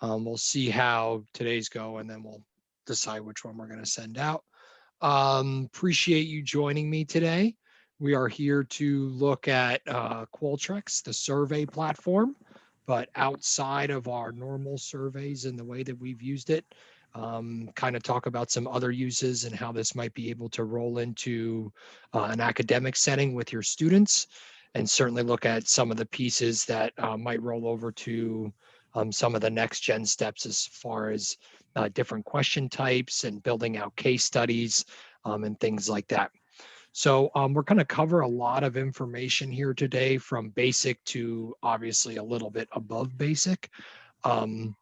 We'll see how today's go, and then we'll decide which one we're going to send out. Appreciate you joining me today. We are here to look at Qualtrics, the survey platform, but outside of our normal surveys and the way that we've used it, kind of talk about some other uses and how this might be able to roll into an academic setting with your students, and certainly look at some of the pieces that might roll over to some of the next gen steps as far as different question types and building out case studies and things like that. So we're going to cover a lot of information here today, from basic to obviously a little bit above basic. Um,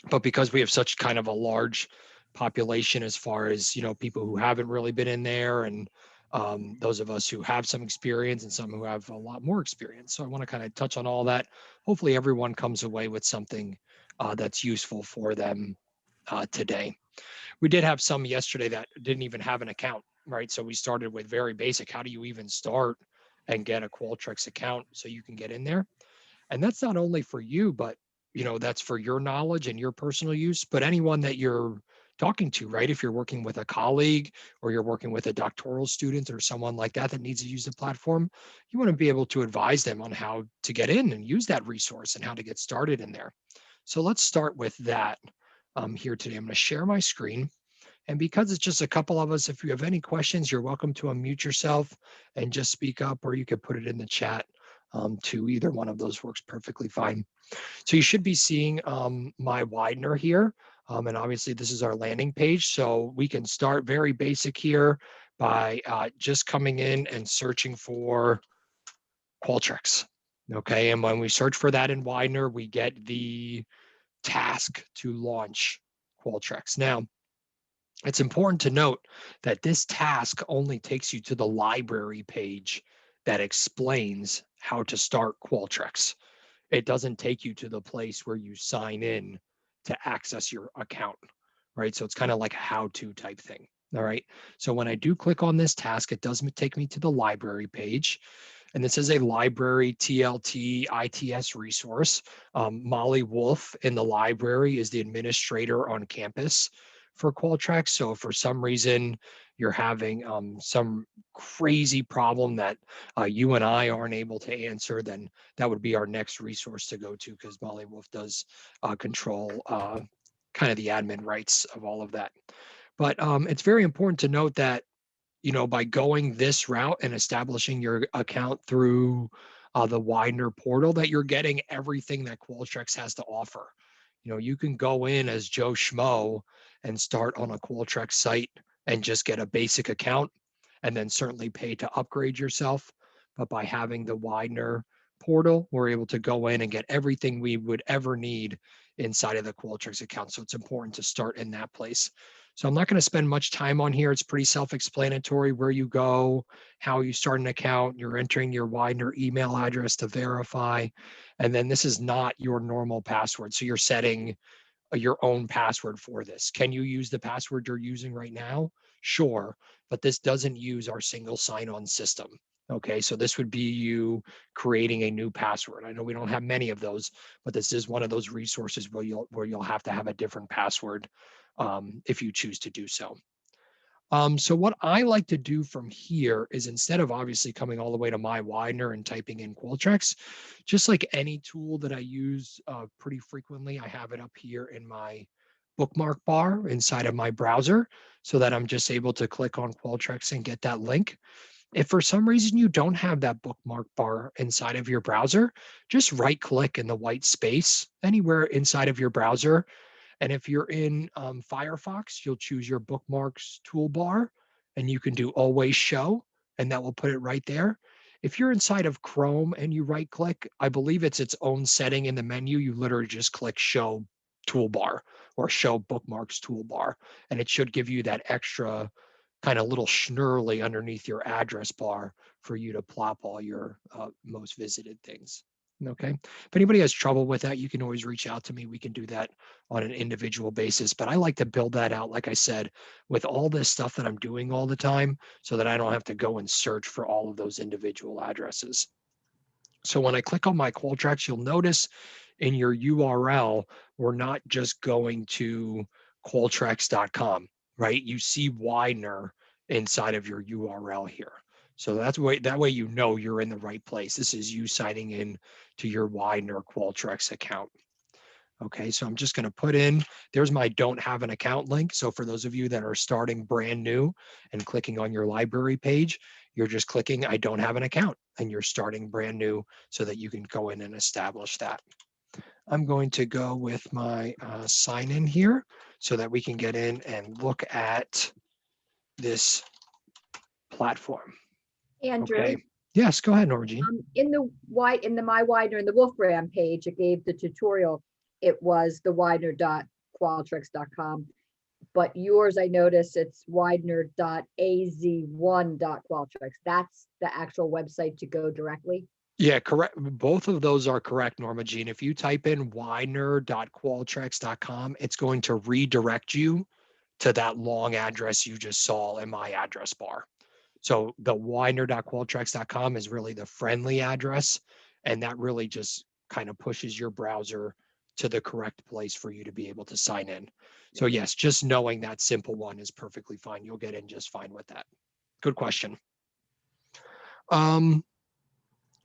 but because we have such kind of a large population as far as, people who haven't really been in there, and those of us who have some experience and some who have a lot more experience. So I want to kind of touch on all that. Hopefully everyone comes away with something that's useful for them today. We did have some yesterday that didn't even have an account, right? So we started with very basic. How do you even start and get a Qualtrics account so you can get in there? And that's not only for you, but that's for your knowledge and your personal use, but anyone that you're talking to, right? If you're working with a colleague or you're working with a doctoral student or someone like that that needs to use the platform, you want to be able to advise them on how to get in and use that resource and how to get started in there. So let's start with that here today. I'm going to share my screen. And because it's just a couple of us, if you have any questions, you're welcome to unmute yourself and just speak up, or you could put it in the chat too. Either one of those works perfectly fine. So you should be seeing my Widener here. And obviously this is our landing page. So we can start very basic here by just coming in and searching for Qualtrics. Okay, and when we search for that in Widener, we get the task to launch Qualtrics. Now, it's important to note that this task only takes you to the library page that explains how to start Qualtrics. It doesn't take you to the place where you sign in to access your account, right? So it's kind of like a how-to type thing. All right. So when I do click on this task, it does take me to the library page. And this is a library TLT ITS resource. Molly Wolf in the library is the administrator on campus for Qualtrics. So if for some reason you're having some crazy problem that you and I aren't able to answer, then that would be our next resource to go to, because Molly Wolf does control kind of the admin rights of all of that. But it's very important to note that, by going this route and establishing your account through the Widener portal, that you're getting everything that Qualtrics has to offer. You can go in as Joe Schmo and start on a Qualtrics site and just get a basic account, and then certainly pay to upgrade yourself. But by having the Widener portal, we're able to go in and get everything we would ever need inside of the Qualtrics account. So it's important to start in that place. So I'm not going to spend much time on here. It's pretty self-explanatory where you go, how you start an account. You're entering your Widener email address to verify. And then this is not your normal password. So you're setting your own password for this. Can you use the password you're using right now? Sure, but this doesn't use our single sign-on system. Okay, so this would be you creating a new password. I know we don't have many of those, but this is one of those resources where you'll have to have a different password if you choose to do so. So what I like to do from here is, instead of obviously coming all the way to my Widener and typing in Qualtrics, just like any tool that I use pretty frequently, I have it up here in my bookmark bar inside of my browser, so that I'm just able to click on Qualtrics and get that link. If for some reason you don't have that bookmark bar inside of your browser, just right click in the white space anywhere inside of your browser. And if you're in Firefox, you'll choose your bookmarks toolbar, and you can do always show, and that will put it right there. If you're inside of Chrome and you right click, I believe it's its own setting in the menu. You literally just click show toolbar or show bookmarks toolbar, and it should give you that extra kind of little schnurly underneath your address bar for you to plop all your most visited things. Okay. If anybody has trouble with that, you can always reach out to me. We can do that on an individual basis. But I like to build that out, like I said, with all this stuff that I'm doing all the time, so that I don't have to go and search for all of those individual addresses. So when I click on my Qualtrics, you'll notice in your URL, we're not just going to Qualtrics.com, right? You see Widener inside of your URL here. So that way you know you're in the right place. This is you signing in to your Widener Qualtrics account. Okay, so I'm just going to put in, there's my don't have an account link. So for those of you that are starting brand new and clicking on your library page, you're just clicking I don't have an account and you're starting brand new so that you can go in and establish that. I'm going to go with my sign in here so that we can get in and look at this platform. Andrew. Okay. Yes, go ahead, Norma Jean. In the My Widener and the Wolfram page, it gave the tutorial. It was the widener.qualtrics.com, but yours, I noticed it's widener.az1.qualtrics. That's the actual website to go directly. Yeah, correct. Both of those are correct, Norma Jean. If you type in widener.qualtrics.com, it's going to redirect you to that long address you just saw in my address bar. So the widener.qualtrics.com is really the friendly address, and that really just kind of pushes your browser to the correct place for you to be able to sign in. So yes, just knowing that simple one is perfectly fine. You'll get in just fine with that. Good question.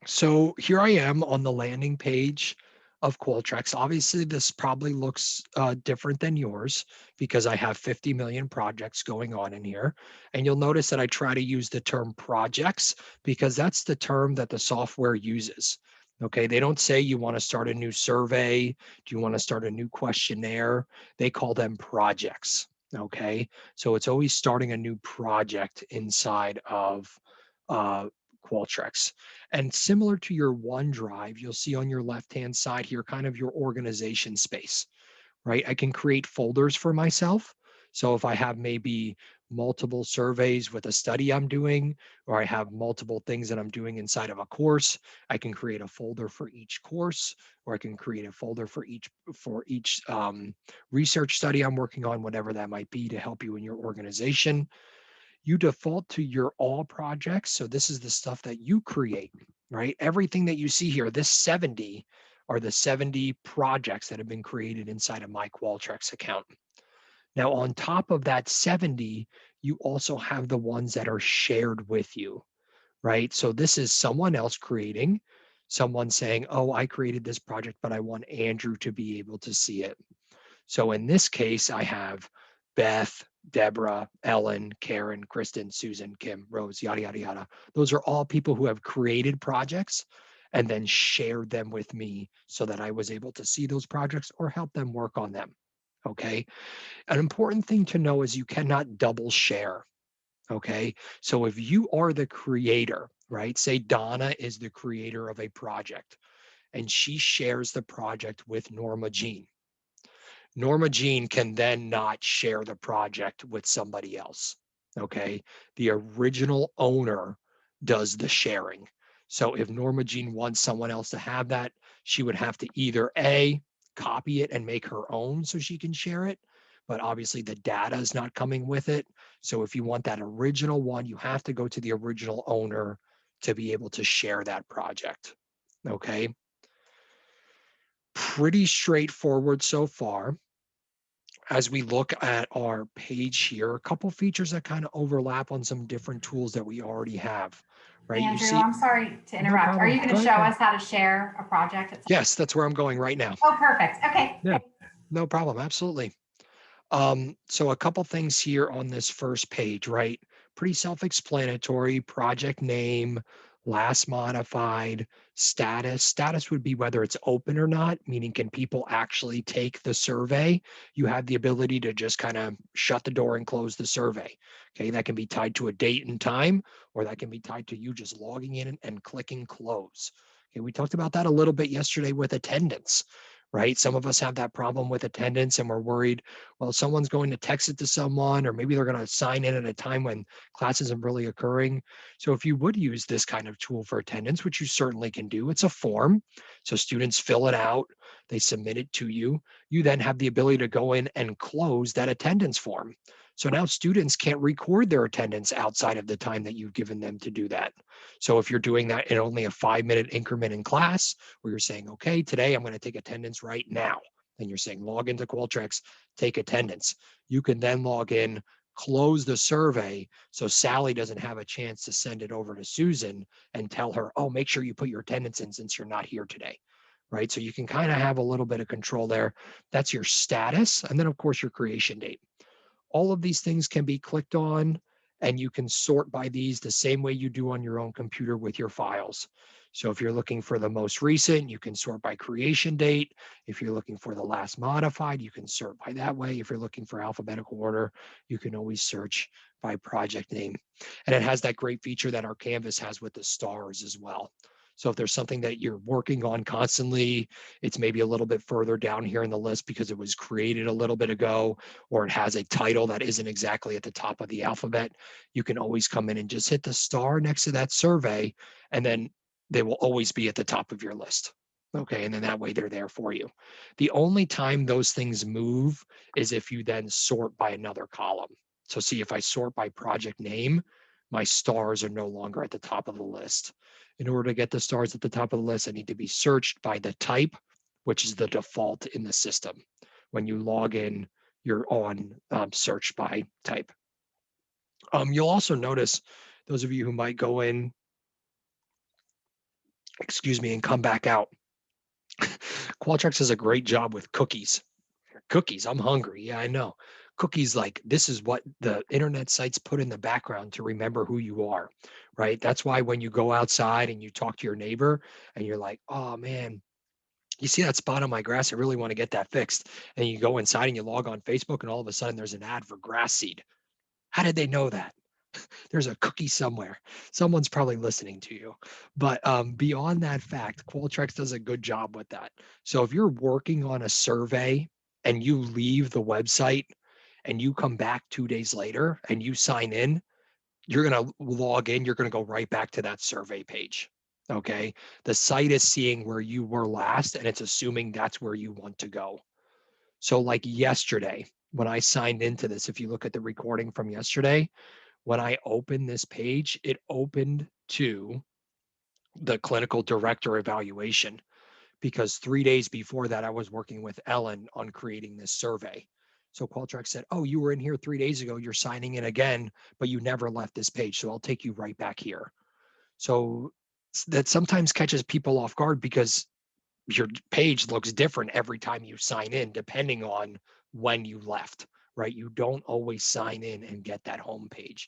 So here I am on the landing page of Qualtrics. Obviously, this probably looks different than yours because I have 50 million projects going on in here. And you'll notice that I try to use the term projects because that's the term that the software uses. Okay, they don't say you want to start a new survey. Do you want to start a new questionnaire? They call them projects. Okay, so it's always starting a new project inside of Qualtrics. And similar to your OneDrive, you'll see on your left-hand side here, kind of your organization space, right? I can create folders for myself. So if I have maybe multiple surveys with a study I'm doing, or I have multiple things that I'm doing inside of a course, I can create a folder for each course, or I can create a folder for each research study I'm working on, whatever that might be to help you in your organization. You default to your all projects. So this is the stuff that you create, right? Everything that you see here, this 70 are the 70 projects that have been created inside of my Qualtrics account. Now, on top of that 70, you also have the ones that are shared with you, right? So this is someone else creating, someone saying, oh, I created this project, but I want Andrew to be able to see it. So in this case, I have Beth, Deborah, Ellen, Karen, Kristen, Susan, Kim, Rose, yada, yada, yada. Those are all people who have created projects and then shared them with me so that I was able to see those projects or help them work on them. Okay. An important thing to know is you cannot double share. Okay. So if you are the creator, right? Say Donna is the creator of a project and she shares the project with Norma Jean. Norma Jean can then not share the project with somebody else. Okay. The original owner does the sharing. So if Norma Jean wants someone else to have that, she would have to either A, copy it and make her own so she can share it. But obviously the data is not coming with it. So if you want that original one, you have to go to the original owner to be able to share that project. Okay. Pretty straightforward so far. As we look at our page here, a couple features that kind of overlap on some different tools that we already have, right? Andrew, I'm sorry to interrupt. No, are you going to show us how to share a project? Yes, that's where I'm going right now. Oh, perfect. Okay. Yeah, no problem. Absolutely. So a couple things here on this first page, right? Pretty self-explanatory. Project name, last modified, status. Status would be whether it's open or not, meaning can people actually take the survey? You have the ability to just kind of shut the door and close the survey. Okay, that can be tied to a date and time, or that can be tied to you just logging in and clicking close. Okay, we talked about that a little bit yesterday with attendance, right? Some of us have that problem with attendance and we're worried, well, someone's going to text it to someone, or maybe they're going to sign in at a time when class isn't really occurring. So if you would use this kind of tool for attendance, which you certainly can do, it's a form. So students fill it out, they submit it to you. You then have the ability to go in and close that attendance form. So now students can't record their attendance outside of the time that you've given them to do that. So if you're doing that in only a 5-minute increment in class, where you're saying, okay, today I'm going to take attendance right now. And you're saying log into Qualtrics, take attendance. You can then log in, close the survey so Sally doesn't have a chance to send it over to Susan and tell her, oh, make sure you put your attendance in since you're not here today. Right. So you can kind of have a little bit of control there. That's your status. And then, of course, your creation date. All of these things can be clicked on, and you can sort by these the same way you do on your own computer with your files. So if you're looking for the most recent, you can sort by creation date. If you're looking for the last modified, you can sort by that way. If you're looking for alphabetical order, you can always search by project name. And it has that great feature that our Canvas has with the stars as well. So if there's something that you're working on constantly, it's maybe a little bit further down here in the list because it was created a little bit ago, or it has a title that isn't exactly at the top of the alphabet, you can always come in and just hit the star next to that survey, and then they will always be at the top of your list. Okay, and then that way they're there for you. The only time those things move is if you then sort by another column. So see, if I sort by project name, my stars are no longer at the top of the list. In order to get the stars at the top of the list, I need to be searched by the type, which is the default in the system. When you log in, you're on search by type. You'll also notice, those of you who might go in, excuse me, and come back out, Qualtrics does a great job with cookies. Cookies, I'm hungry. Yeah, I know. Cookies, like, this is what the internet sites put in the background to remember who you are, right? That's why when you go outside and you talk to your neighbor and you're like, oh man, you see that spot on my grass? I really want to get that fixed. And you go inside and you log on Facebook, and all of a sudden there's an ad for grass seed. How did they know that? There's a cookie somewhere. Someone's probably listening to you. But beyond that fact, Qualtrics does a good job with that. So if you're working on a survey and you leave the website and you come back 2 days later and you sign in, you're going to log in, you're going to go right back to that survey page. Okay. The site is seeing where you were last, and it's assuming that's where you want to go. So, like yesterday, when I signed into this, if you look at the recording from yesterday, when I opened this page, it opened to the clinical director evaluation, because 3 days before that, I was working with Ellen on creating this survey. So Qualtrics said, oh, you were in here 3 days ago, you're signing in again, but you never left this page. So I'll take you right back here. So that sometimes catches people off guard because your page looks different every time you sign in, depending on when you left, right? You don't always sign in and get that home page.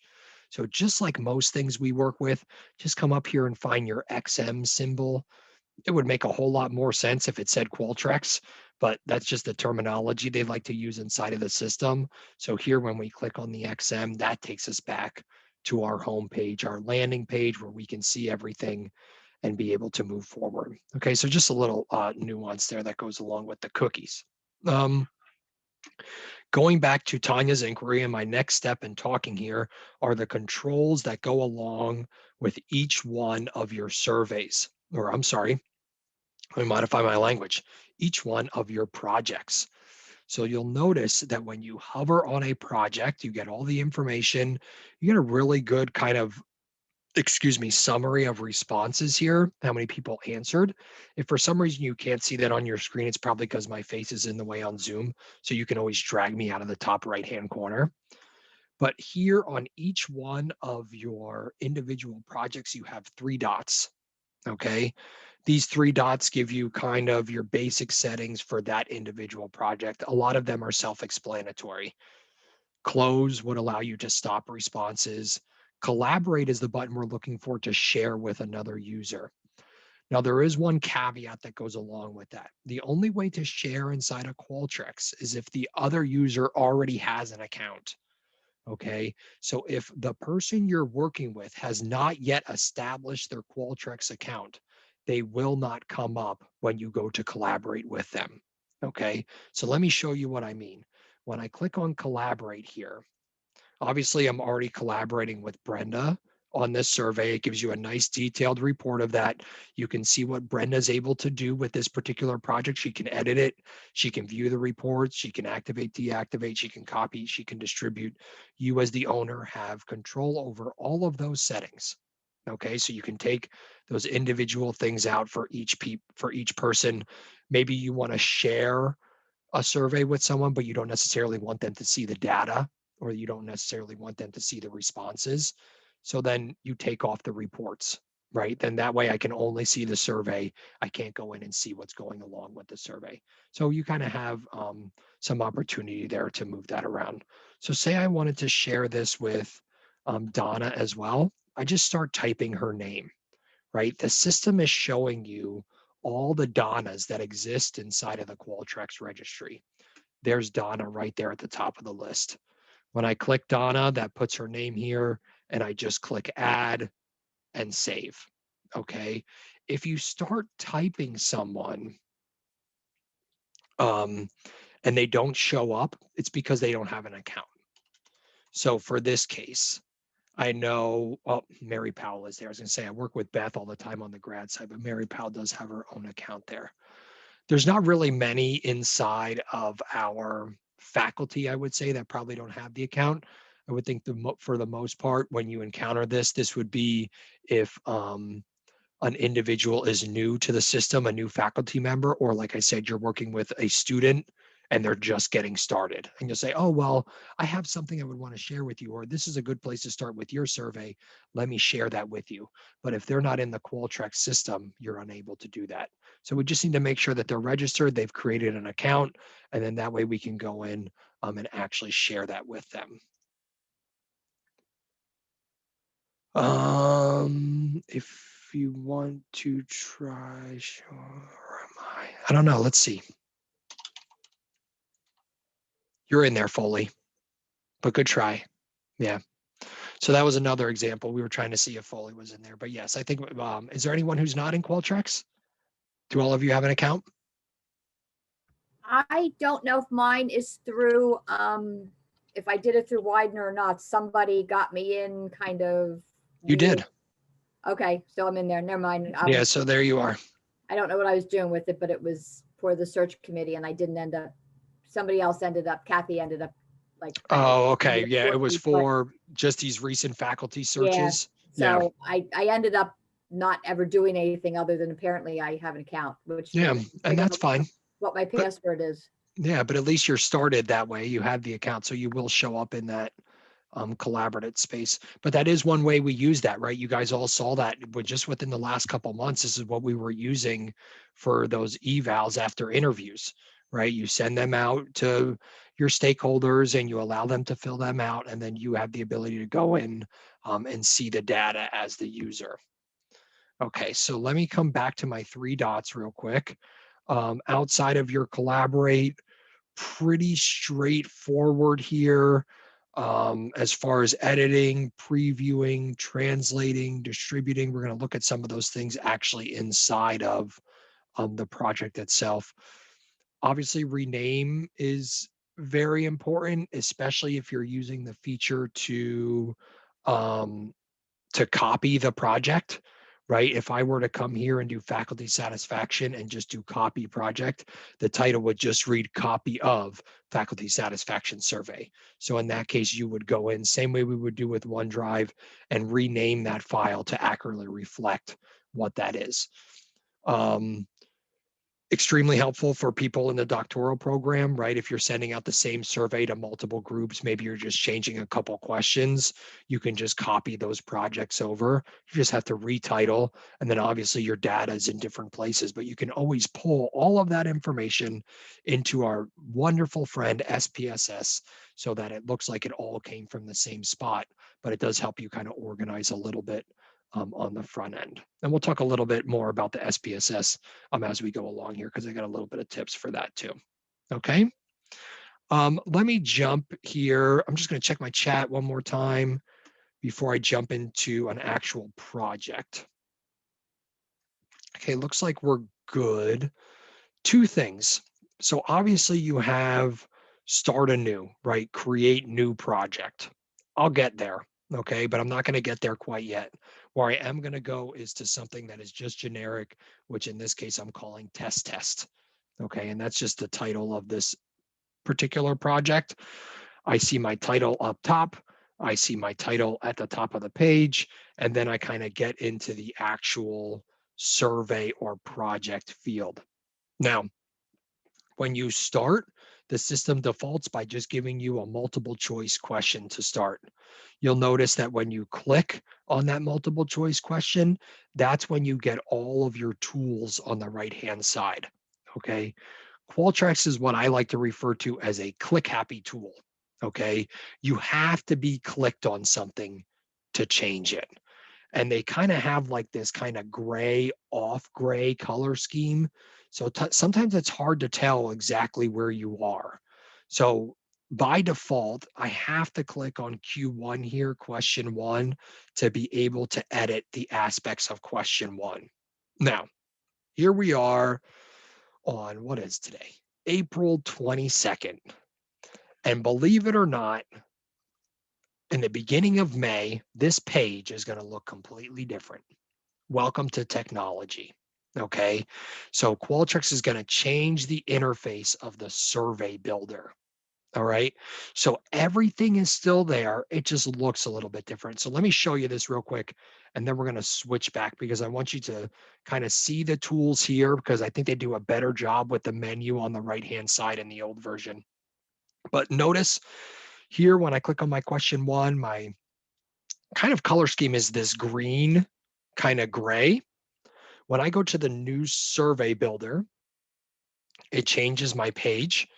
So just like most things we work with, just come up here and find your XM symbol. It would make a whole lot more sense if it said Qualtrics, but that's just the terminology they like to use inside of the system. So here, when we click on the XM, that takes us back to our home page, our landing page, where we can see everything and be able to move forward. Okay, so just a little nuance there that goes along with the cookies. Going back to Tanya's inquiry, and my next step in talking here are the controls that go along with each one of your surveys, or I'm sorry, let me modify my language, each one of your projects. So you'll notice that when you hover on a project, you get all the information, you get a really good kind of, excuse me, summary of responses here, how many people answered. If for some reason you can't see that on your screen, it's probably because my face is in the way on Zoom. So you can always drag me out of the top right-hand corner. But here on each one of your individual projects, you have 3 dots, okay? These 3 dots give you kind of your basic settings for that individual project. A lot of them are self-explanatory. Close would allow you to stop responses. Collaborate is the button we're looking for to share with another user. Now, there is one caveat that goes along with that. The only way to share inside of Qualtrics is if the other user already has an account. Okay, so if the person you're working with has not yet established their Qualtrics account, they will not come up when you go to collaborate with them. Okay, so let me show you what I mean. When I click on collaborate here, obviously I'm already collaborating with Brenda. on this survey. It gives you a nice detailed report of that. You can see what Brenda's able to do with this particular project. She can edit it. She can view the reports. She can activate, deactivate. She can copy. She can distribute. You as the owner have control over all of those settings. Okay, so you can take those individual things out for each person. Maybe you want to share a survey with someone, but you don't necessarily want them to see the data, or you don't necessarily want them to see the responses. So then you take off the reports, right? Then that way I can only see the survey. I can't go in and see what's going along with the survey. So you kind of have some opportunity there to move that around. So say I wanted to share this with Donna as well. I just start typing her name, right? The system is showing you all the Donnas that exist inside of the Qualtrics registry. There's Donna right there at the top of the list. When I click Donna, that puts her name here, and I just click add and save. Okay. If you start typing someone and they don't show up, it's because they don't have an account. So for this case, I know, well, Mary Powell is there. I was going to say, I work with Beth all the time on the grad side, but Mary Powell does have her own account there. There's not really many inside of our faculty, I would say, that probably don't have the account. I would think for the most part, when you encounter this would be if an individual is new to the system, a new faculty member, or like I said, you're working with a student and they're just getting started. And you'll say, oh, well, I have something I would want to share with you, or this is a good place to start with your survey. Let me share that with you. But if they're not in the Qualtrics system, you're unable to do that. So we just need to make sure that they're registered, they've created an account, and then that way we can go in and actually share that with them. If you want to try, sure, am I? I don't know. Let's see. You're in there, Foley, but good try. Yeah. So that was another example. We were trying to see if Foley was in there, but yes, I think. Is there anyone who's not in Qualtrics? Do all of you have an account? I don't know if mine is through, if I did it through Widener or not. Somebody got me in kind of. You did. Okay, so I'm in there. Never mind. Yeah. So there you are. I don't know what I was doing with it, but it was for the search committee, and I didn't end up. Somebody else ended up. Kathy ended up like. Oh, okay. Yeah, it was for just these recent faculty searches. Yeah. So I ended up not ever doing anything other than apparently I have an account, which yeah, and that's fine. What my password is. Yeah, but at least you're started that way. You have the account, so you will show up in that collaborative space. But that is one way we use that, right? You guys all saw that, but just within the last couple of months, this is what we were using for those evals after interviews, right? You send them out to your stakeholders and you allow them to fill them out, and then you have the ability to go in and see the data as the user. Okay, so let me come back to my 3 dots real quick. Outside of your collaborate, pretty straightforward here as far as editing, previewing, translating, distributing. We're going to look at some of those things actually inside of the project itself. Obviously, rename is very important, especially if you're using the feature to copy the project, right? If I were to come here and do faculty satisfaction and just do copy project, the title would just read copy of faculty satisfaction survey. So in that case, you would go in same way we would do with OneDrive and rename that file to accurately reflect what that is. Extremely helpful for people in the doctoral program, right? If you're sending out the same survey to multiple groups, maybe you're just changing a couple questions, you can just copy those projects over. You just have to retitle, and then obviously your data is in different places, but you can always pull all of that information into our wonderful friend SPSS so that it looks like it all came from the same spot, but it does help you kind of organize a little bit on the front end. And we'll talk a little bit more about the SPSS as we go along here, because I got a little bit of tips for that too. Okay. Let me jump here. I'm just going to check my chat one more time before I jump into an actual project. Okay, looks like we're good. 2 things. So obviously you have start anew, right? Create new project. I'll get there. Okay, but I'm not going to get there quite yet. Where I am going to go is to something that is just generic, which in this case I'm calling test. Okay, and that's just the title of this particular project. I see my title up top. I see my title at the top of the page, and then I kind of get into the actual survey or project field. Now, when you start, the system defaults by just giving you a multiple choice question to start. You'll notice that when you click on that multiple choice question, that's when you get all of your tools on the right-hand side. Okay. Qualtrics is what I like to refer to as a click happy tool. Okay. You have to be clicked on something to change it. And they kind of have like this kind of gray, off gray color scheme. So sometimes it's hard to tell exactly where you are. So by default, I have to click on Q1 here, question one, to be able to edit the aspects of question one. Now, here we are on what is today? April 22nd. And believe it or not, in the beginning of May, this page is going to look completely different. Welcome to technology. Okay. So Qualtrics is going to change the interface of the survey builder. All right. So everything is still there. It just looks a little bit different. So let me show you this real quick. And then we're going to switch back because I want you to kind of see the tools here because I think they do a better job with the menu on the right-hand side in the old version. But notice here when I click on my question one, my kind of color scheme is this green, kind of gray. When I go to the new survey builder, it changes my page.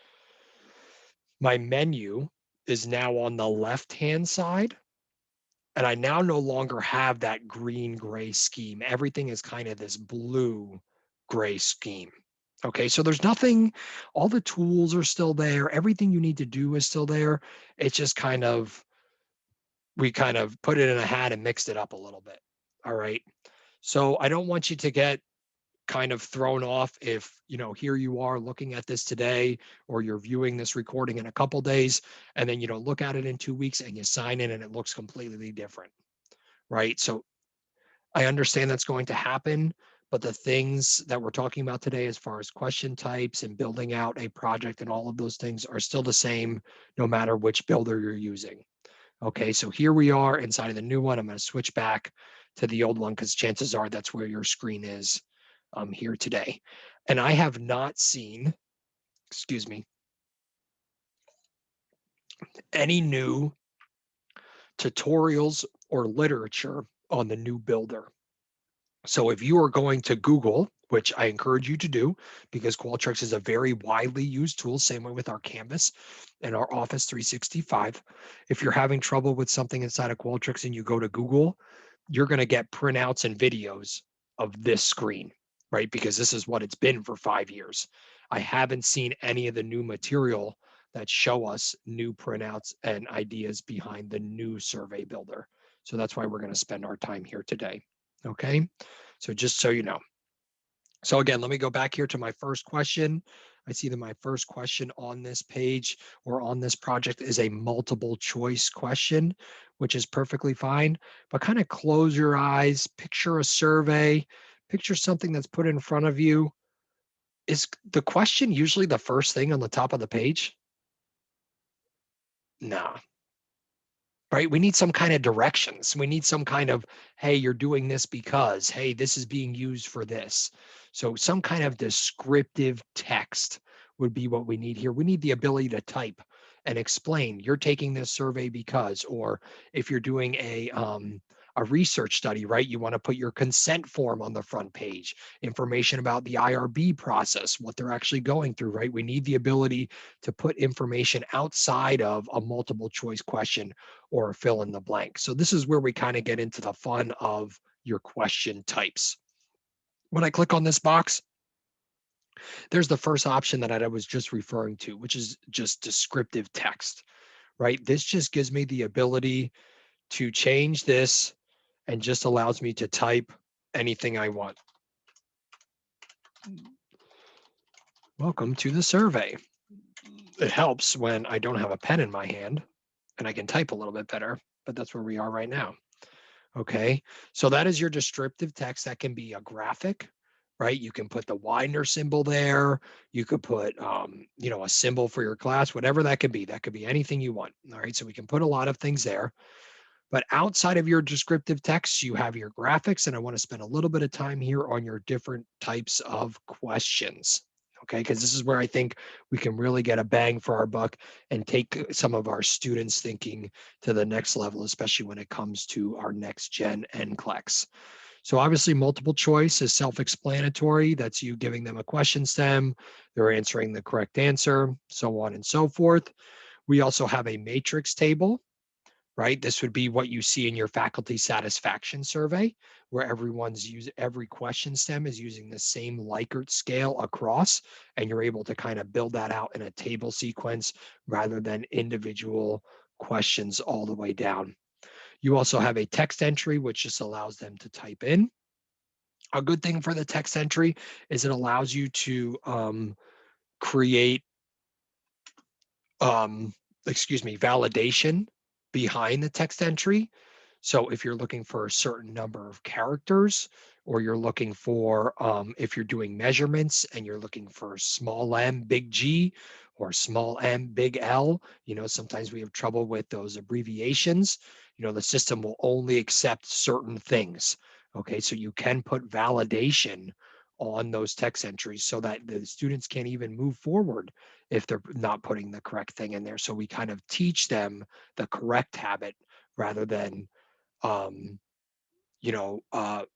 My menu is now on the left-hand side, and I now no longer have that green gray scheme. Everything is kind of this blue gray scheme. Okay, so there's nothing, all the tools are still there. Everything you need to do is still there. It's just kind of, we kind of put it in a hat and mixed it up a little bit. All right. So I don't want you to get kind of thrown off if, here you are looking at this today, or you're viewing this recording in a couple days, and then, look at it in 2 weeks and you sign in and it looks completely different, right? So I understand that's going to happen, but the things that we're talking about today, as far as question types and building out a project and all of those things are still the same, no matter which builder you're using. Okay, so here we are inside of the new one. I'm going to switch back to the old one because chances are that's where your screen is here today. And I have not seen, excuse me, any new tutorials or literature on the new builder. So if you are going to Google, which I encourage you to do because Qualtrics is a very widely used tool, same way with our Canvas and our Office 365. If you're having trouble with something inside of Qualtrics and you go to Google, you're going to get printouts and videos of this screen, right? Because this is what it's been for 5 years. I haven't seen any of the new material that show us new printouts and ideas behind the new survey builder. So that's why we're going to spend our time here today. Okay, so just so you know. So again, let me go back here to my first question. I see that my first question on this page or on this project is a multiple choice question, which is perfectly fine, but kind of close your eyes, picture a survey, picture something that's put in front of you. Is the question usually the first thing on the top of the page? No, right? We need some kind of directions. We need some kind of, hey, you're doing this because, hey, this is being used for this. So some kind of descriptive text would be what we need here. We need the ability to type and explain, you're taking this survey because, or if you're doing a research study, right? You want to put your consent form on the front page, information about the IRB process, what they're actually going through, right? We need the ability to put information outside of a multiple choice question or fill in the blank. So this is where we kind of get into the fun of your question types. When I click on this box, there's the first option that I was just referring to, which is just descriptive text, right? This just gives me the ability to change this and just allows me to type anything I want. Welcome to the survey. It helps when I don't have a pen in my hand and I can type a little bit better, but that's where we are right now. Okay, so that is your descriptive text. That can be a graphic, right? You can put the Widener symbol there. You could put, a symbol for your class, whatever that could be. That could be anything you want. All right, so we can put a lot of things there. But outside of your descriptive text, you have your graphics, and I want to spend a little bit of time here on your different types of questions. Okay, because this is where I think we can really get a bang for our buck and take some of our students' thinking to the next level, especially when it comes to our next gen NCLEX. So obviously multiple choice is self-explanatory. That's you giving them a question stem, they're answering the correct answer, so on and so forth. We also have a matrix table, right? This would be what you see in your faculty satisfaction survey, where every question stem is using the same Likert scale across, and you're able to kind of build that out in a table sequence rather than individual questions all the way down. You also have a text entry, which just allows them to type in. A good thing for the text entry is it allows you to create um, validation behind the text entry. So if you're looking for a certain number of characters, or you're looking for, if you're doing measurements and you're looking for small m, big G, or small m, big L, sometimes we have trouble with those abbreviations. The system will only accept certain things. Okay, so you can put validation on those text entries so that the students can't even move forward if they're not putting the correct thing in there. So we kind of teach them the correct habit rather than um,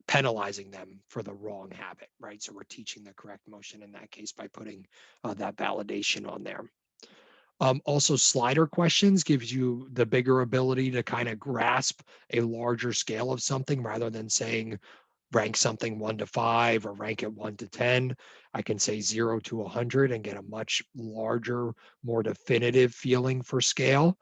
penalizing them for the wrong habit, right? So we're teaching the correct motion in that case by putting that validation on there. Also, slider questions gives you the bigger ability to kind of grasp a larger scale of something rather than saying rank something 1 to 5 or rank it 1 to 10. I can say 0 to 100 and get a much larger, more definitive feeling for scale.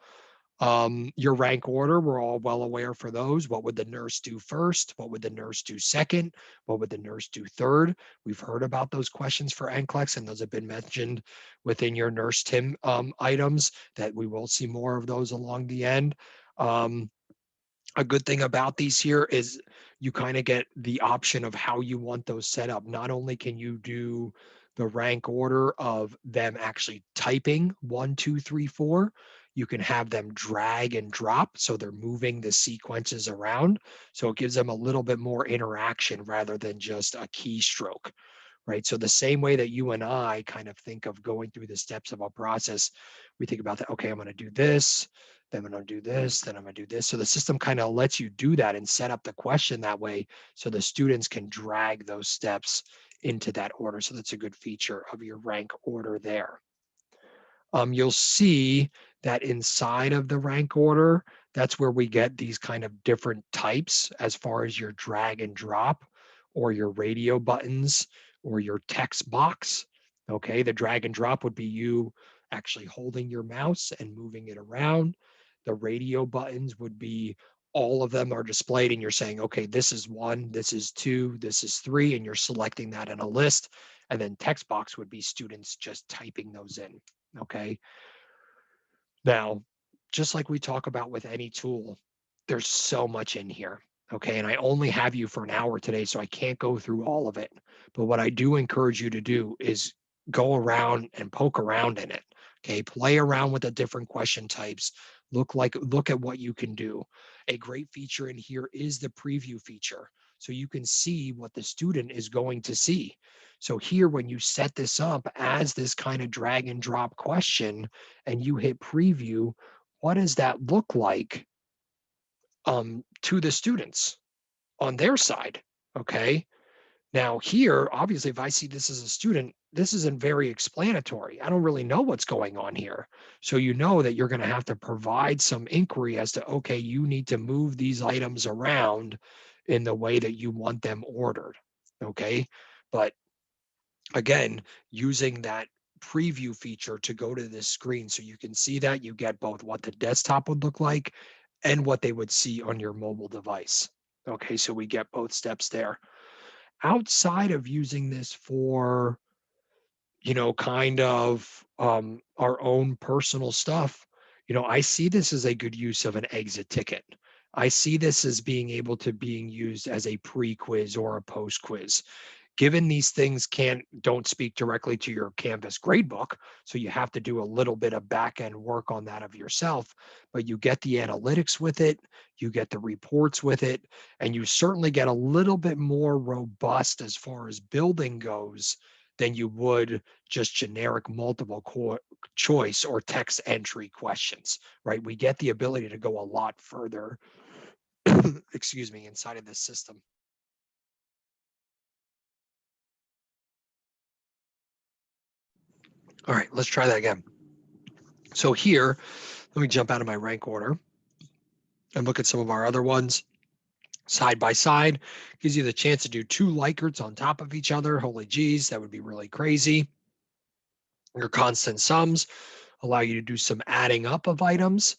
Your rank order, we're all well aware for those. What would the nurse do first? What would the nurse do second? What would the nurse do third? We've heard about those questions for NCLEX, and those have been mentioned within your nurse TIM items, that we will see more of those along the end. A good thing about these here is you kind of get the option of how you want those set up. Not only can you do the rank order of them actually typing 1, 2, 3, 4, you can have them drag and drop. So they're moving the sequences around. So it gives them a little bit more interaction rather than just a keystroke, right? So the same way that you and I kind of think of going through the steps of a process, we think about that. Okay, I'm going to do this, then I'm going to do this, then I'm going to do this. So the system kind of lets you do that and set up the question that way so the students can drag those steps into that order. So that's a good feature of your rank order there. You'll see that inside of the rank order, that's where we get these kind of different types as far as your drag and drop or your radio buttons or your text box. Okay, the drag and drop would be you actually holding your mouse and moving it around. The radio buttons would be all of them are displayed and you're saying, okay, this is 1, this is 2, this is 3, and you're selecting that in a list. And then text box would be students just typing those in. Okay. Now, just like we talk about with any tool, there's so much in here. Okay. And I only have you for an hour today, so I can't go through all of it. But what I do encourage you to do is go around and poke around in it. Okay. Play around with the different question types. Look at what you can do. A great feature in here is the preview feature. So you can see what the student is going to see. So here, when you set this up as this kind of drag and drop question and you hit preview, what does that look like to the students on their side? Okay. Now here, obviously, if I see this as a student, this isn't very explanatory. I don't really know what's going on here. So you know that you're going to have to provide some inquiry as to, okay, you need to move these items around in the way that you want them ordered. Okay. But again, using that preview feature to go to this screen so you can see that, you get both what the desktop would look like and what they would see on your mobile device. Okay, so we get both steps there. Outside of using this for, kind of our own personal stuff, I see this as a good use of an exit ticket. I see this as being able to being used as a pre-quiz or a post-quiz. Given these things don't speak directly to your Canvas gradebook, so you have to do a little bit of back end work on that of yourself, but you get the analytics with it, you get the reports with it, and you certainly get a little bit more robust as far as building goes than you would just generic multiple choice or text entry questions, right? We get the ability to go a lot further, excuse me, inside of this system. All right, let's try that again. So here, let me jump out of my rank order and look at some of our other ones. Side by side gives you the chance to do 2 Likerts on top of each other. Holy geez, that would be really crazy. Your constant sums allow you to do some adding up of items.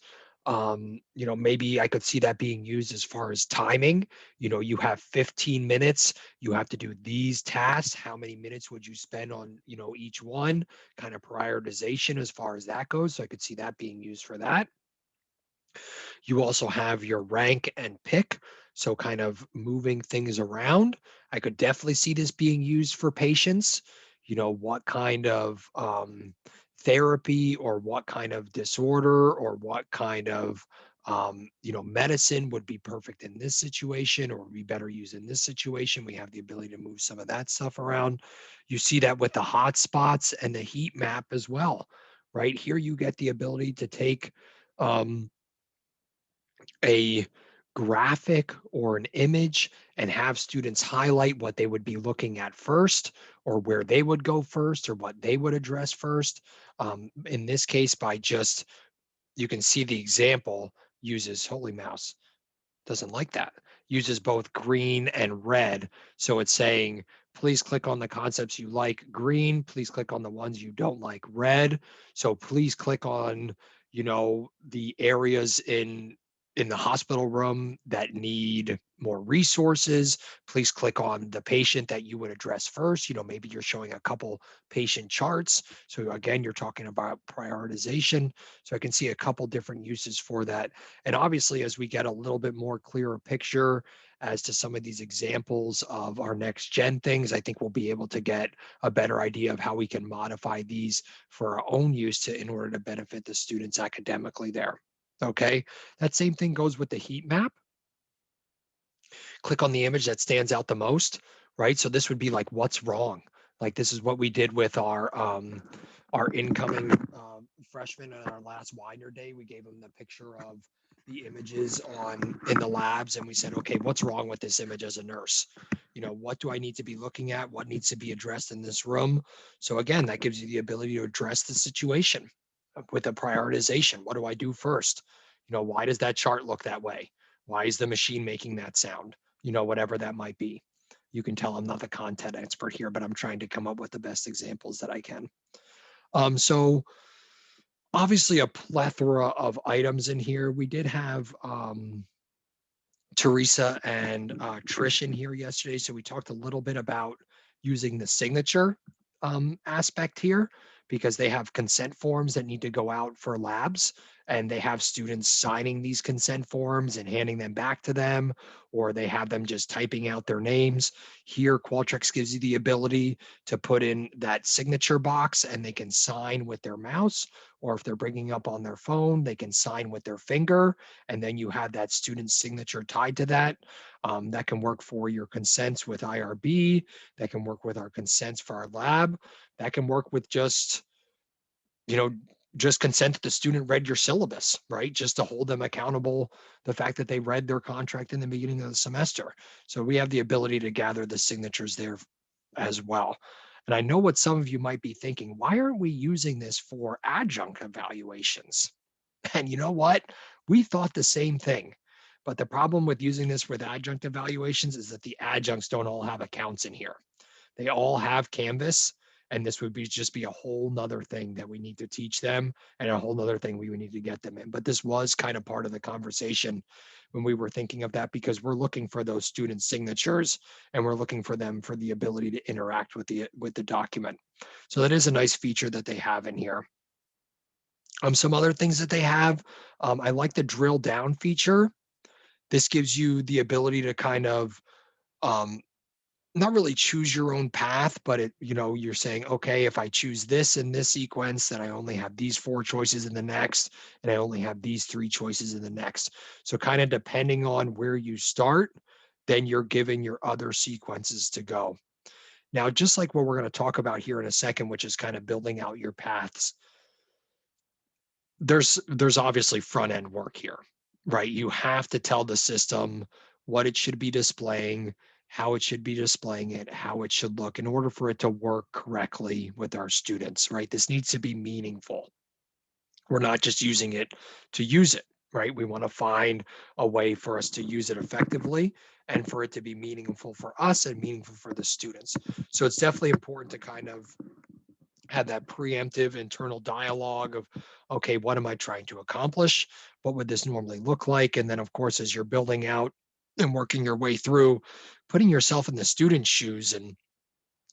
Maybe I could see that being used as far as timing. You have 15 minutes. You have to do these tasks. How many minutes would you spend on, each one? Kind of prioritization as far as that goes. So I could see that being used for that. You also have your rank and pick. So kind of moving things around. I could definitely see this being used for patients. What kind of therapy or what kind of disorder or what kind of medicine would be perfect in this situation or would be better used in this situation. We have the ability to move some of that stuff around. You see that with the hot spots and the heat map as well, right? Here you get the ability to take a graphic or an image and have students highlight what they would be looking at first or where they would go first or what they would address first. In this case, you can see the example uses Holy Mouse doesn't like that, uses both green and red. So it's saying, please click on the concepts you like green, please click on the ones you don't like red. So please click on, the areas in the hospital room that need more resources. Please click on the patient that you would address first. Maybe you're showing a couple patient charts. So again, you're talking about prioritization. So I can see a couple different uses for that. And obviously, as we get a little bit more clearer picture as to some of these examples of our next gen things, I think we'll be able to get a better idea of how we can modify these for our own use in order to benefit the students academically there. Okay, that same thing goes with the heat map. Click on the image that stands out the most, right? So this would be like, what's wrong? Like this is what we did with our incoming freshmen on our last Widener day. We gave them the picture of the images in the labs, and we said, okay, what's wrong with this image as a nurse? What do I need to be looking at? What needs to be addressed in this room? So again, that gives you the ability to address the situation with a prioritization. What do I do first? Why does that chart look that way? Why is the machine making that sound? Whatever that might be. You can tell I'm not the content expert here, but I'm trying to come up with the best examples that I can. So obviously a plethora of items in here. We did have Teresa and Trish in here yesterday. So we talked a little bit about using the signature aspect here because they have consent forms that need to go out for labs and they have students signing these consent forms and handing them back to them, or they have them just typing out their names. Here, Qualtrics gives you the ability to put in that signature box and they can sign with their mouse, or if they're bringing up on their phone, they can sign with their finger, and then you have that student signature tied to that. That can work for your consents with IRB, that can work with our consents for our lab, that can work with just consent that the student read your syllabus, right? Just to hold them accountable, the fact that they read their contract in the beginning of the semester. So we have the ability to gather the signatures there as well. And I know what some of you might be thinking, why aren't we using this for adjunct evaluations? And you know what? We thought the same thing. But the problem with using this with adjunct evaluations is that the adjuncts don't all have accounts in here. They all have Canvas, and this would just be a whole nother thing that we need to teach them and a whole nother thing we would need to get them in. But this was kind of part of the conversation when we were thinking of that, because we're looking for those student signatures and we're looking for them for the ability to interact with the document. So that is a nice feature that they have in here. Some other things that they have, I like the drill down feature. This gives you the ability to kind of um, not really choose your own path, but you're saying, okay, if I choose this in this sequence, then I only have these 4 choices in the next, and I only have these 3 choices in the next. So kind of depending on where you start, then you're given your other sequences to go. Now, just like what we're going to talk about here in a second, which is kind of building out your paths, there's obviously front end work here, right? You have to tell the system what it should be displaying, how it should be displaying it, how it should look in order for it to work correctly with our students, right? This needs to be meaningful. We're not just using it to use it, right? We want to find a way for us to use it effectively and for it to be meaningful for us and meaningful for the students. So it's definitely important to kind of had that preemptive internal dialogue of, okay, what am I trying to accomplish? What would this normally look like? And then, of course, as you're building out and working your way through, putting yourself in the student's shoes and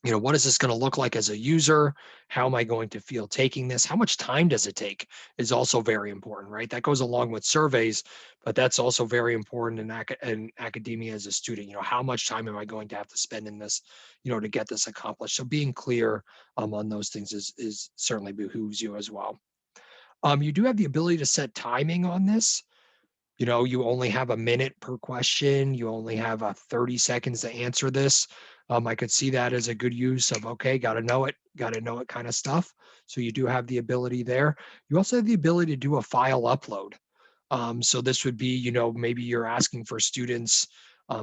what is this going to look like as a user? How am I going to feel taking this? How much time does it take is also very important, right? That goes along with surveys, but that's also very important in academia as a student. How much time am I going to have to spend in this, to get this accomplished? So being clear on those things is certainly behooves you as well. You do have the ability to set timing on this. You only have a minute per question. You only have 30 seconds to answer this. I could see that as a good use of, okay, got to know it kind of stuff. So you do have the ability there. You also have the ability to do a file upload. So this would be, maybe you're asking for students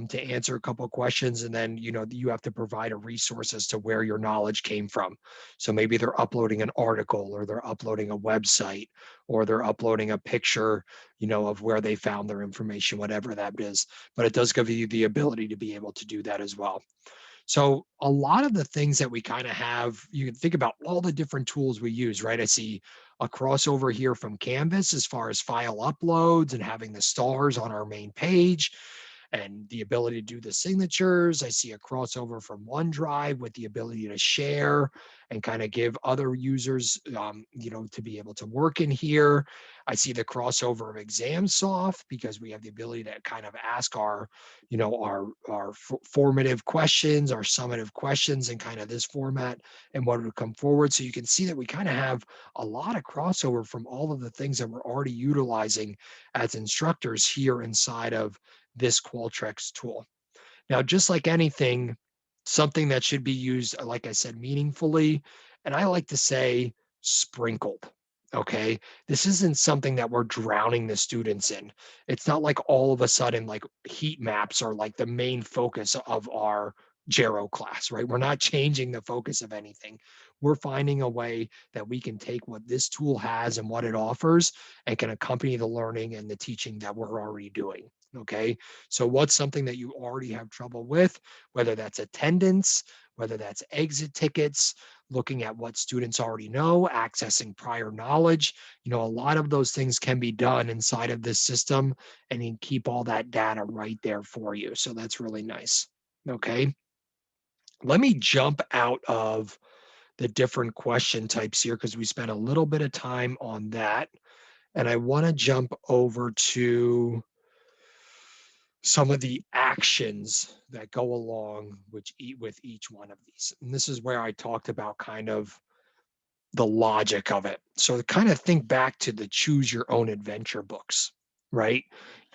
to answer a couple of questions, and then, you have to provide a resource as to where your knowledge came from. So maybe they're uploading an article, or they're uploading a website, or they're uploading a picture, of where they found their information, whatever that is. But it does give you the ability to be able to do that as well. So a lot of the things that we kind of have, you can think about all the different tools we use, right? I see a crossover here from Canvas as far as file uploads and having the stars on our main page and the ability to do the signatures. I see a crossover from OneDrive with the ability to share and kind of give other users, to be able to work in here. I see the crossover of ExamSoft because we have the ability to kind of ask our formative questions, our summative questions in kind of this format and what would come forward. So you can see that we kind of have a lot of crossover from all of the things that we're already utilizing as instructors here inside of this Qualtrics tool. Now, just like anything, something that should be used, like I said, meaningfully, and I like to say sprinkled. Okay. This isn't something that we're drowning the students in. It's not like all of a sudden, like heat maps are like the main focus of our Gero class, right? We're not changing the focus of anything. We're finding a way that we can take what this tool has and what it offers and can accompany the learning and the teaching that we're already doing. Okay. So, what's something that you already have trouble with, whether that's attendance, whether that's exit tickets, looking at what students already know, accessing prior knowledge, a lot of those things can be done inside of this system and you keep all that data right there for you. So, that's really nice. Okay. Let me jump out of the different question types here because we spent a little bit of time on that. And I want to jump over to some of the actions that go along with each one of these. And this is where I talked about kind of the logic of it. So kind of think back to the choose your own adventure books, right?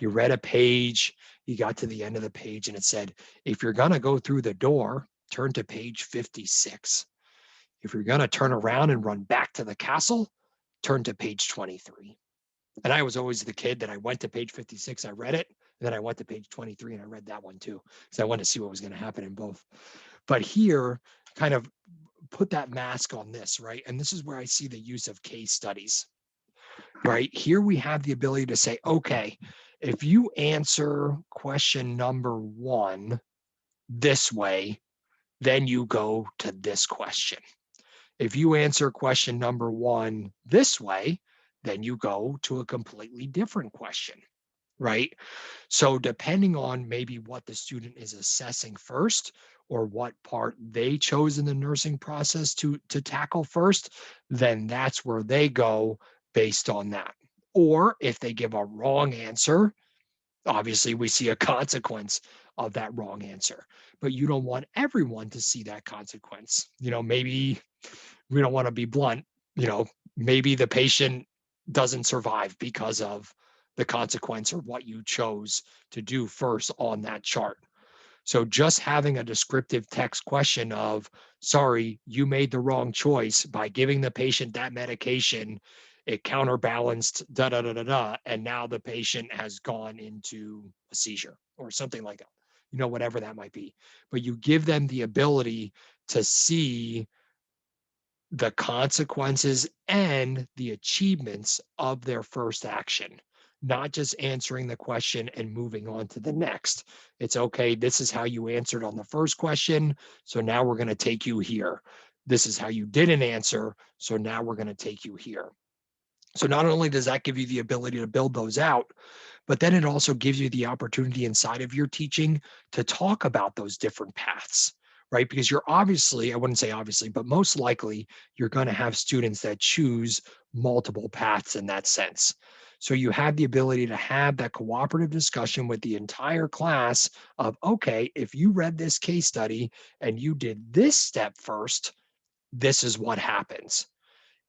You read a page, you got to the end of the page and it said, if you're going to go through the door, turn to page 56. If you're going to turn around and run back to the castle, turn to page 23. And I was always the kid that I went to page 56, I read it, and then I went to page 23 and I read that one too, because I wanted to see what was going to happen in both. But here, kind of put that mask on this, right? And this is where I see the use of case studies, right? Here we have the ability to say, okay, if you answer question number 1 this way, then you go to this question. If you answer question number 1 this way, then you go to a completely different question, right? So depending on maybe what the student is assessing first or what part they chose in the nursing process to tackle first, then that's where they go based on that. Or if they give a wrong answer, obviously we see a consequence of that wrong answer, but you don't want everyone to see that consequence. Maybe we don't want to be blunt, maybe the patient doesn't survive because of the consequence or what you chose to do first on that chart. So just having a descriptive text question of, sorry, you made the wrong choice by giving the patient that medication, it counterbalanced da da da da da, and now the patient has gone into a seizure or something like that, whatever that might be. But you give them the ability to see the consequences and the achievements of their first action, not just answering the question and moving on to the next. It's okay, this is how you answered on the first question, so now we're going to take you here. This is how you didn't answer, so now we're going to take you here. So not only does that give you the ability to build those out, but then it also gives you the opportunity inside of your teaching to talk about those different paths, right? Because you're obviously, I wouldn't say obviously, but most likely you're going to have students that choose multiple paths in that sense. So you have the ability to have that cooperative discussion with the entire class of, okay, if you read this case study and you did this step first, this is what happens.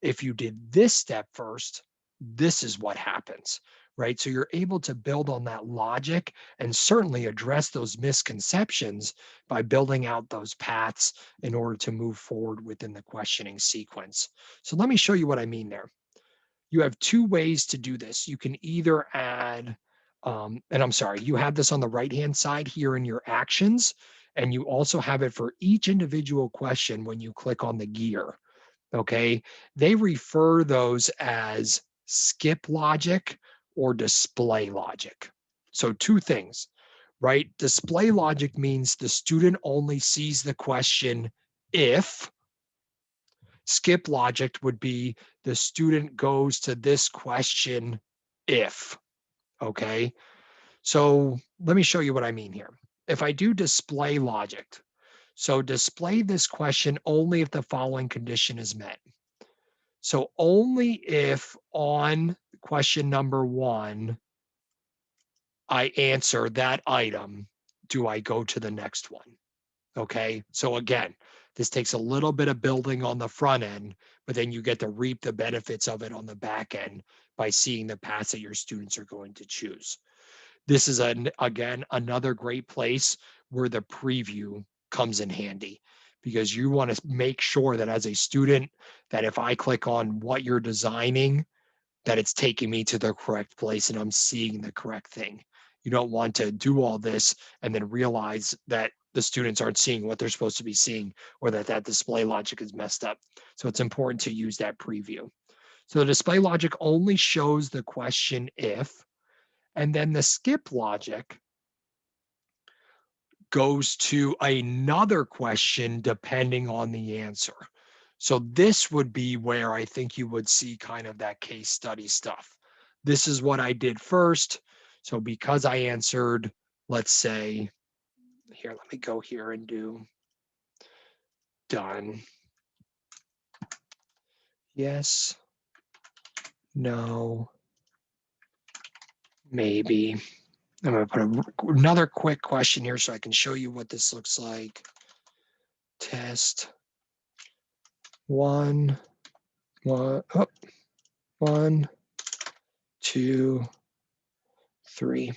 If you did this step first, this is what happens, right? So you're able to build on that logic and certainly address those misconceptions by building out those paths in order to move forward within the questioning sequence. So let me show you what I mean there. You have two ways to do this. You can either add, and I'm sorry, you have this on the right-hand side here in your actions, and you also have it for each individual question when you click on the gear. Okay, they refer those as skip logic or display logic. So two things, right? Display logic means the student only sees the question if. Skip logic would be the student goes to this question if. Okay, so let me show you what I mean here. If I do display logic, so display this question only if the following condition is met. So only if on question number 1, I answer that item, do I go to the next one. Okay. So again, this takes a little bit of building on the front end, but then you get to reap the benefits of it on the back end by seeing the paths that your students are going to choose. This is, again, another great place where the preview comes in handy, because you want to make sure that as a student, that if I click on what you're designing, that it's taking me to the correct place and I'm seeing the correct thing. You don't want to do all this and then realize that the students aren't seeing what they're supposed to be seeing, or that display logic is messed up. So it's important to use that preview. So the display logic only shows the question if, and then the skip logic goes to another question depending on the answer. So this would be where I think you would see kind of that case study stuff. This is what I did first. So because I answered, let's say, here, let me go here and do done. Yes, no, maybe. I'm going to put another quick question here so I can show you what this looks like. Test 1, 1, oh, 1, 2, 3.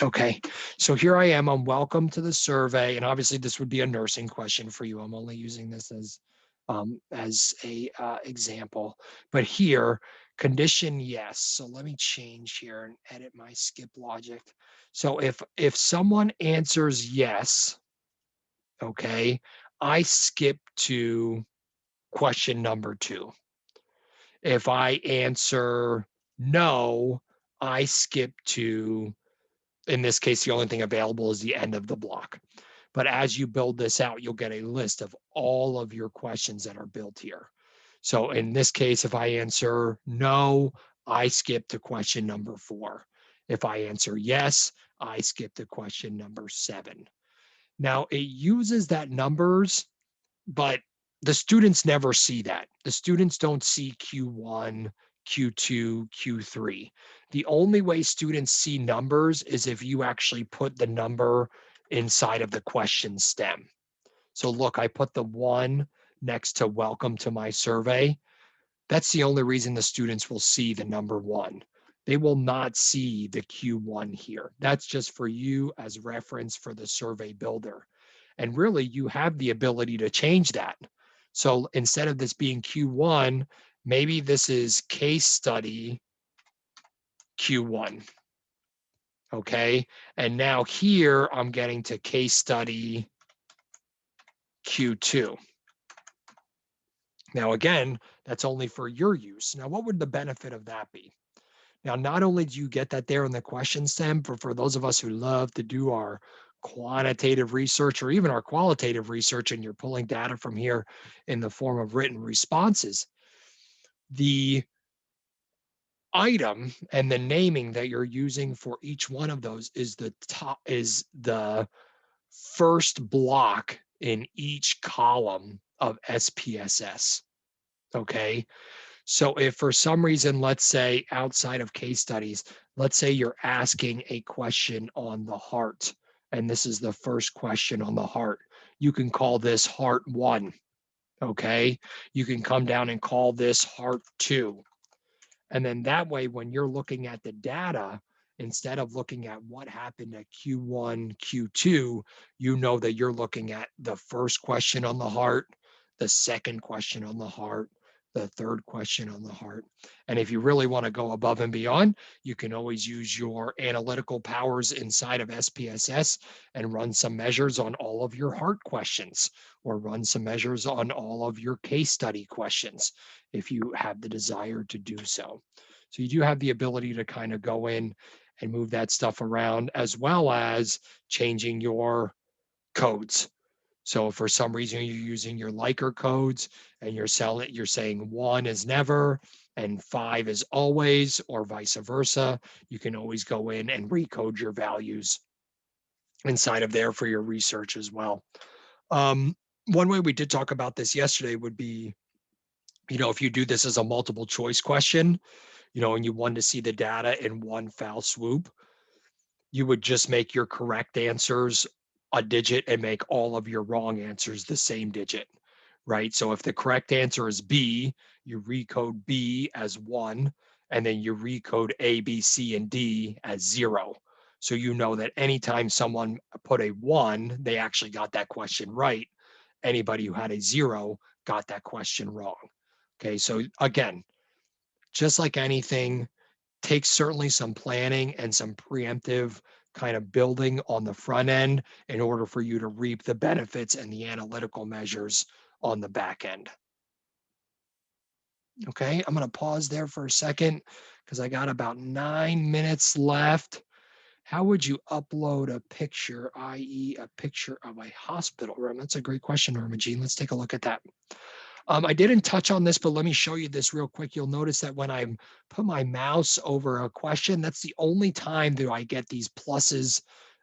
Okay, so here I am. I'm welcome to the survey, and obviously this would be a nursing question for you. I'm only using this as a example, but here, condition yes. So let me change here and edit my skip logic. So if someone answers yes, okay, I skip to question number 2. If I answer no, I skip to, in this case, the only thing available is the end of the block. But as you build this out, you'll get a list of all of your questions that are built here. So in this case, if I answer no, I skip to question number 4. If I answer yes, I skip to question number 7. Now it uses that numbers, but the students never see that. The students don't see Q1, Q2, Q3. The only way students see numbers is if you actually put the number inside of the question stem. So look, I put the 1 next to welcome to my survey. That's the only reason the students will see the number 1. They will not see the Q1 here. That's just for you as reference for the survey builder. And really, you have the ability to change that. So instead of this being Q1, maybe this is case study Q1. Okay. And now here I'm getting to case study Q2. Now, again, that's only for your use. Now, what would the benefit of that be? Now, not only do you get that there in the question stem, but for those of us who love to do our quantitative research or even our qualitative research, and you're pulling data from here in the form of written responses, the item and the naming that you're using for each one of those is the first block in each column of SPSS. Okay. So if for some reason, let's say outside of case studies, let's say you're asking a question on the heart, and this is the first question on the heart, you can call this heart 1. Okay. You can come down and call this heart 2. And then that way, when you're looking at the data, instead of looking at what happened at Q1, Q2, you know that you're looking at the first question on the heart, the second question on the heart, the third question on the heart. And if you really want to go above and beyond, you can always use your analytical powers inside of SPSS and run some measures on all of your heart questions, or run some measures on all of your case study questions if you have the desire to do so. So you do have the ability to kind of go in and move that stuff around, as well as changing your codes. So if for some reason you're using your Likert codes and you're saying 1 is never and 5 is always, or vice versa, you can always go in and recode your values inside of there for your research as well. One way we did talk about this yesterday would be, if you do this as a multiple choice question, and you want to see the data in one foul swoop, you would just make your correct answers a digit and make all of your wrong answers the same digit, right? So if the correct answer is B, you recode B as 1, and then you recode A, B, C, and D as 0. So you know that anytime someone put a 1, they actually got that question right. Anybody who had a 0 got that question wrong. Okay, so again, just like anything, takes certainly some planning and some preemptive kind of building on the front end in order for you to reap the benefits and the analytical measures on the back end. Okay, I'm going to pause there for a second because I got about 9 minutes left. How would you upload a picture, i.e. a picture of a hospital room? That's a great question, Norma Jean. Let's take a look at that. I didn't touch on this, but let me show you this real quick. You'll notice that when I put my mouse over a question, that's the only time that I get these pluses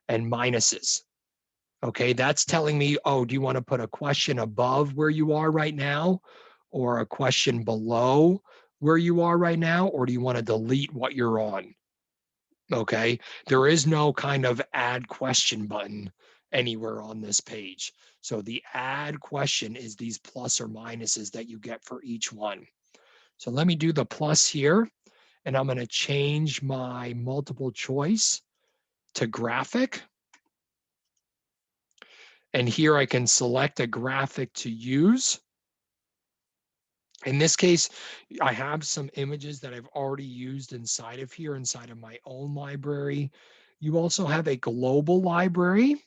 and minuses. Okay, that's telling me, oh, do you want to put a question above where you are right now, or a question below where you are right now, or do you want to delete what you're on? Okay, there is no kind of add question button anywhere on this page. So the add question is these plus or minuses that you get for each one. So let me do the plus here, and I'm going to change my multiple choice to graphic. And here I can select a graphic to use. In this case, I have some images that I've already used inside of here, inside of my own library. You also have a global library.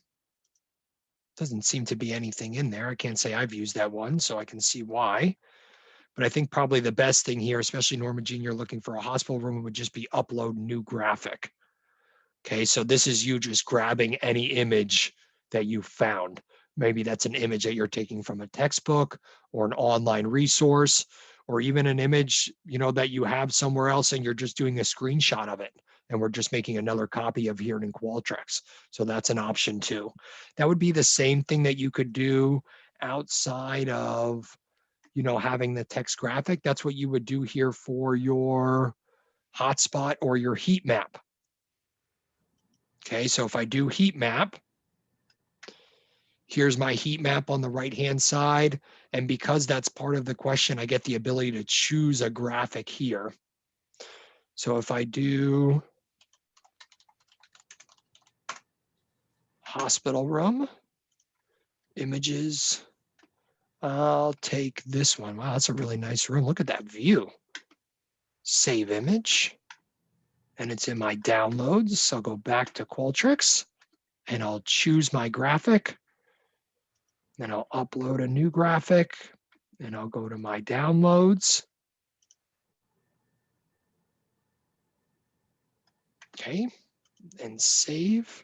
Doesn't seem to be anything in there. I can't say I've used that one, so I can see why. But I think probably the best thing here, especially Norma Jean, you're looking for a hospital room, would just be upload new graphic. Okay, so this is you just grabbing any image that you found. Maybe that's an image that you're taking from a textbook or an online resource, or even an image, that you have somewhere else and you're just doing a screenshot of it. And we're just making another copy of here in Qualtrics. So that's an option too. That would be the same thing that you could do outside of, you know, having the text graphic. That's what you would do here for your hotspot or your heat map. Okay, so if I do heat map, here's my heat map on the right-hand side. And because that's part of the question, I get the ability to choose a graphic here. So if I do hospital room, images, I'll take this one. Wow, that's a really nice room. Look at that view. Save image. And it's in my downloads. So I'll go back to Qualtrics and I'll choose my graphic. Then I'll upload a new graphic and I'll go to my downloads. Okay, and save.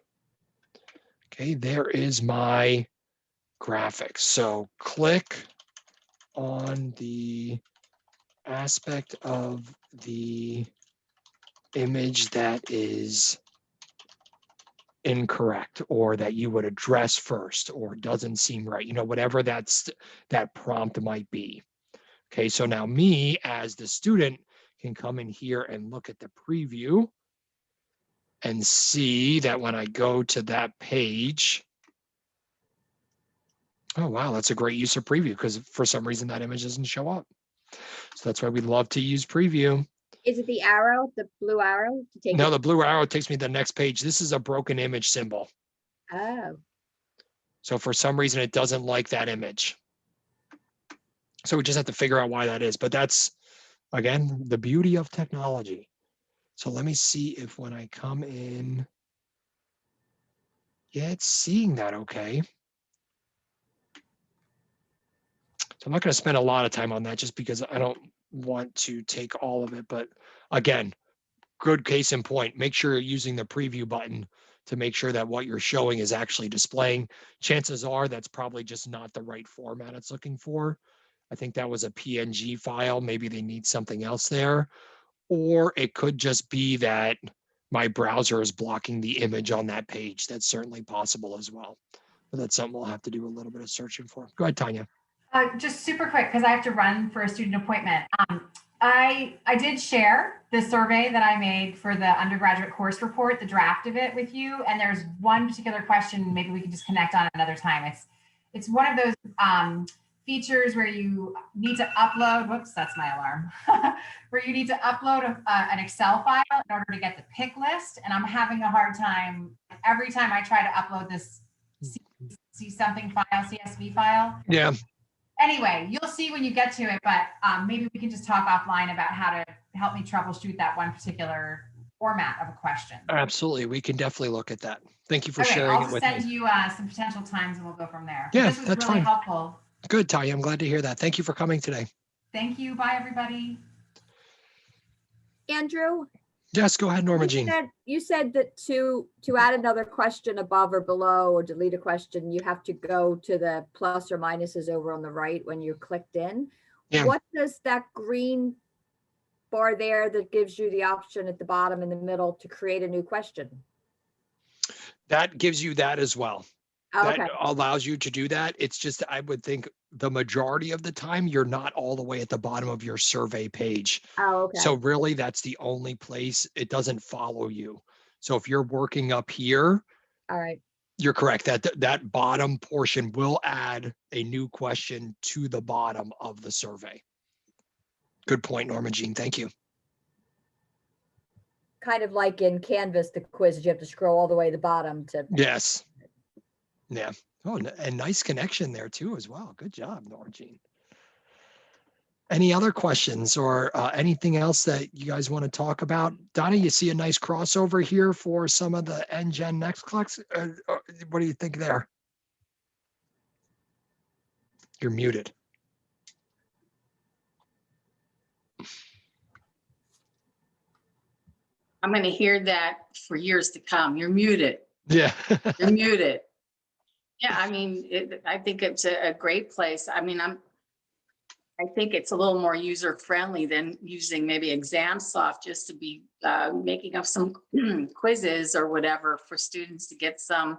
Okay, there is my graphic. So click on the aspect of the image that is incorrect or that you would address first or doesn't seem right, you know, whatever that prompt might be. Okay, so now me as the student can come in here and look at the preview and see that when I go to that page, oh wow, that's a great use of preview because for some reason that image doesn't show up. So that's why we love to use preview. Is it the arrow, the blue arrow to take No, it? the blue arrow takes me to the next page. This is a broken image symbol. Oh, So for some reason, it doesn't like that image. So we just have to figure out why that is. But that's, again, the beauty of technology. So let me see if when I come in, yeah, it's seeing that okay. So I'm not going to spend a lot of time on that just because I don't want to take all of it. But again, good case in point, make sure you're using the preview button to make sure that what you're showing is actually displaying. Chances are that's probably just not the right format it's looking for. I think that was a PNG file. Maybe they need something else there. Or it could just be that my browser is blocking the image on that page. That's certainly possible as well. But that's something we'll have to do a little bit of searching for. Go ahead, Tanya. Just super quick, because I have to run for a student appointment. I did share the survey that I made for the undergraduate course report, the draft of it with you. And there's one particular question, maybe we can just connect on another time. It's one of those features where you need to upload, whoops, that's my alarm, where you need to upload an Excel file in order to get the pick list. And I'm having a hard time every time I try to upload this CSV file. Yeah. Anyway, you'll see when you get to it, but maybe we can just talk offline about how to help me troubleshoot that one particular format of a question. Absolutely. We can definitely look at that. Thank you for Okay, sharing I'll it with send me. you some potential times and we'll go from there. Yeah, this was that's really fine. helpful. Good, Tanya. I'm glad to hear that. Thank you for coming today. Thank you. Bye, everybody. Andrew, Yes, go ahead, Norma Jean. you said that to add another question above or below or delete a question, you have to go to the plus or minuses over on the right when you're clicked in. Yeah. What does that green bar there that gives you the option at the bottom in the middle to create a new question? That gives you that as well. Oh, That okay. allows you to do that. It's just, I would think the majority of the time, you're not all the way at the bottom of your survey page. Oh, okay. So really, that's the only place it doesn't follow you. So if you're working up here, All right. you're correct. That bottom portion will add a new question to the bottom of the survey. Good point, Norma Jean. Thank you. Kind of like in Canvas, the quiz, you have to scroll all the way to the bottom to. Yes. Yeah. Oh, and nice connection there too as well. Good job, Norma Jean. Any other questions or anything else that you guys want to talk about? Donna, you see a nice crossover here for some of the NGen Next clocks. What do you think there? You're muted. I'm going to hear that for years to come. You're muted. Yeah. You're muted. Yeah, I mean, I think it's a great place. I mean, I think it's a little more user friendly than using maybe ExamSoft just to be making up some quizzes or whatever for students to get some,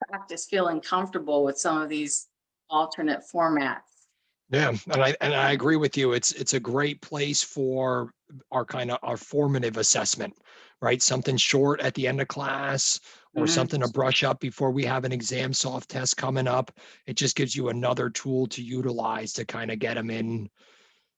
practice feeling comfortable with some of these alternate formats. Yeah, and I agree with you. It's a great place for our formative assessment, right? Something short at the end of class or Mhm. something to brush up before we have an exam soft test coming up. It just gives you another tool to utilize to kind of get them in,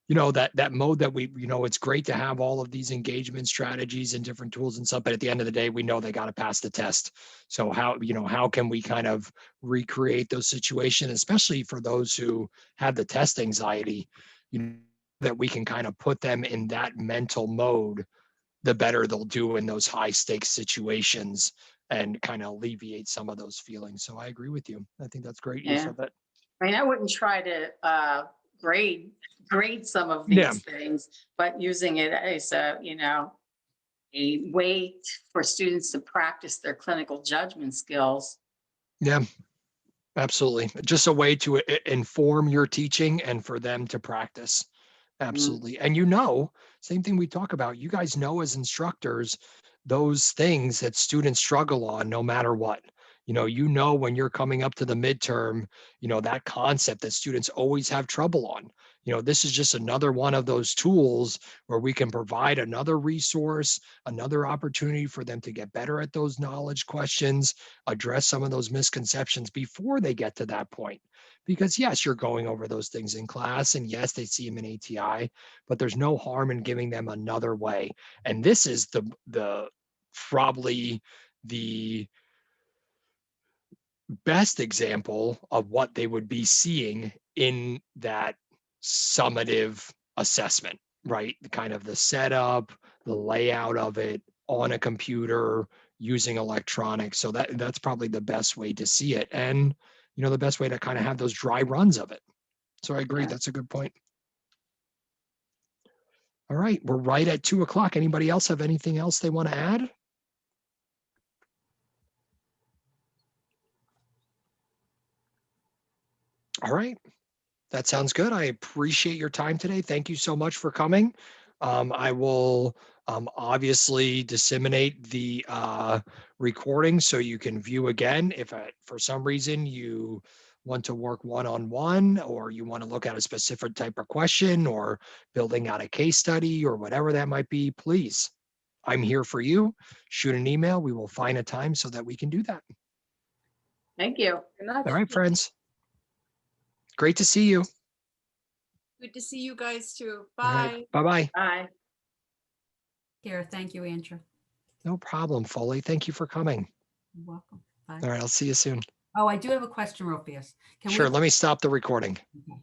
that mode that it's great to have all of these engagement strategies and different tools and stuff, but at the end of the day, we know they got to pass the test. So how can we kind of recreate those situations, especially for those who have the test anxiety, that we can kind of put them in that mental mode, the better they'll do in those high stakes situations and kind of alleviate some of those feelings. So I agree with you. I think that's great use Yeah. of it. I mean, I wouldn't try to grade grade some of Yeah. these things, but using it as a way for students to practice their clinical judgment skills. Yeah. Absolutely. Just a way to inform your teaching and for them to practice. Mm. Absolutely. And same thing we talk about, you guys know as instructors, those things that students struggle on no matter what. When you're coming up to the midterm, that concept that students always have trouble on. This is just another one of those tools where we can provide another resource, another opportunity for them to get better at those knowledge questions, address some of those misconceptions before they get to that point. Because yes, you're going over those things in class, and yes, they see them in ATI, but there's no harm in giving them another way. And this is the probably the best example of what they would be seeing in that summative assessment, right? Kind of the setup, the layout of it on a computer using electronics. So that's probably the best way to see it. And, the best way to kind of have those dry runs of it. So I agree. Yeah. That's a good point. All right. We're right at 2:00. Anybody else have anything else they want to add? All right. That sounds good. I appreciate your time today. Thank you so much for coming. I will obviously disseminate the recording so you can view again. If for some reason you want to work one-on-one, or you want to look at a specific type of question or building out a case study or whatever that might be, please, I'm here for you. Shoot an email. We will find a time so that we can do that. Thank you. Very much. All right, friends. Great to see you. Good to see you guys too. All right. Bye. Bye-bye. Bye. Here, thank you, Andrew. No problem, Foley. Thank you for coming. You're welcome. Bye. All right, I'll see you soon. Oh, I do have a question real fast. Can Sure, we? let me stop the recording. Okay.